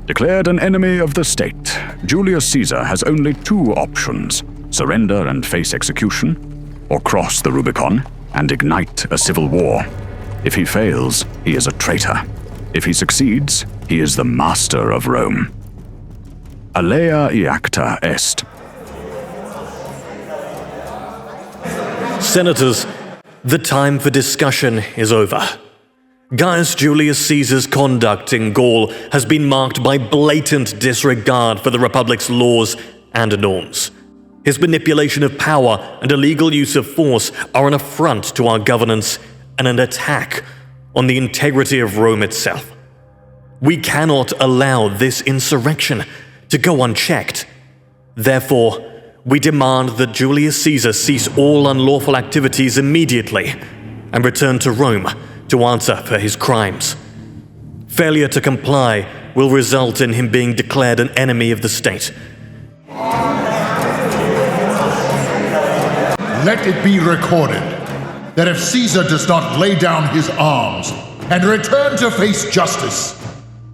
Declared an enemy of the state, Julius Caesar has only two options: surrender and face execution, or cross the Rubicon and ignite a civil war. If he fails, he is a traitor. If he succeeds, he is the master of Rome. Alea iacta est. Senators, the time for discussion is over. Gaius Julius Caesar's conduct in Gaul has been marked by blatant disregard for the Republic's laws and norms. His manipulation of power and illegal use of force are an affront to our governance and an attack on the integrity of Rome itself. We cannot allow this insurrection to go unchecked. Therefore, we demand that Julius Caesar cease all unlawful activities immediately and return to Rome to answer for his crimes. Failure to comply will result in him being declared an enemy of the state. Let it be recorded that if Caesar does not lay down his arms and return to face justice,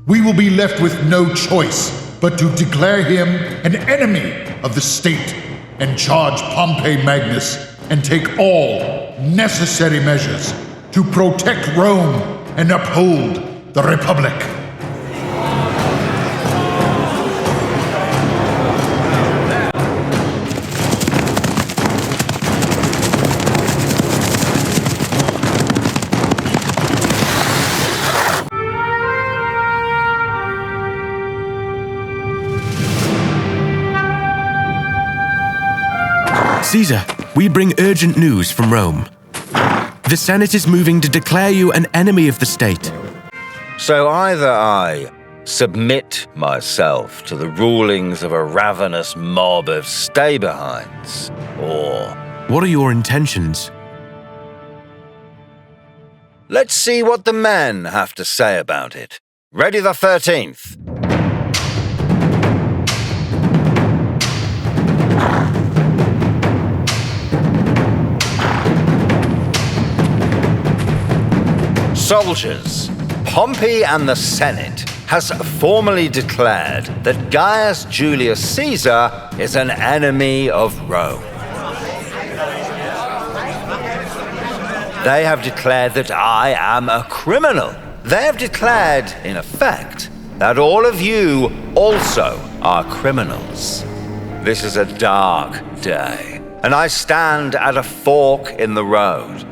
we will be left with no choice but to declare him an enemy of the state and charge Pompey Magnus and take all necessary measures to protect Rome and uphold the Republic. Caesar, we bring urgent news from Rome. The Senate is moving to declare you an enemy of the state. So either I submit myself to the rulings of a ravenous mob of stay-behinds, or... What are your intentions? Let's see what the men have to say about it. Ready the 13th. Soldiers, Pompey and the Senate has formally declared that Gaius Julius Caesar is an enemy of Rome. They have declared that I am a criminal. They have declared, in effect, that all of you also are criminals. This is a dark day, and I stand at a fork in the road.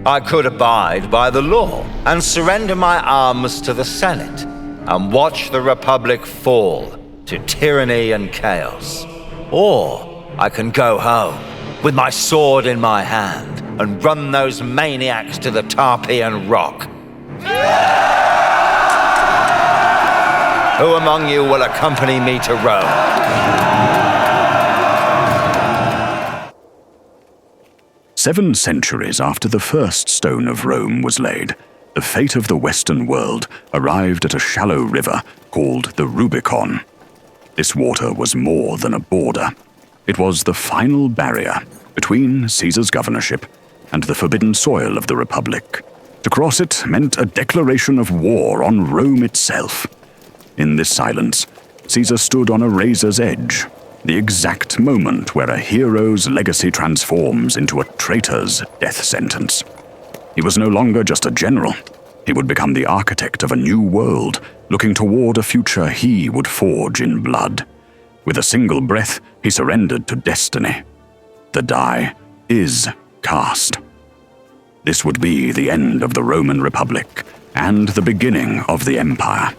I could abide by the law and surrender my arms to the Senate and watch the Republic fall to tyranny and chaos. Or I can go home with my sword in my hand and run those maniacs to the Tarpeian Rock. Who among you will accompany me to Rome? 7 centuries after the first stone of Rome was laid, the fate of the Western world arrived at a shallow river called the Rubicon. This water was more than a border. It was the final barrier between Caesar's governorship and the forbidden soil of the Republic. To cross it meant a declaration of war on Rome itself. In this silence, Caesar stood on a razor's edge, the exact moment where a hero's legacy transforms into a traitor's death sentence. He was no longer just a general. He would become the architect of a new world, looking toward a future he would forge in blood. With a single breath, he surrendered to destiny. The die is cast. This would be the end of the Roman Republic and the beginning of the Empire.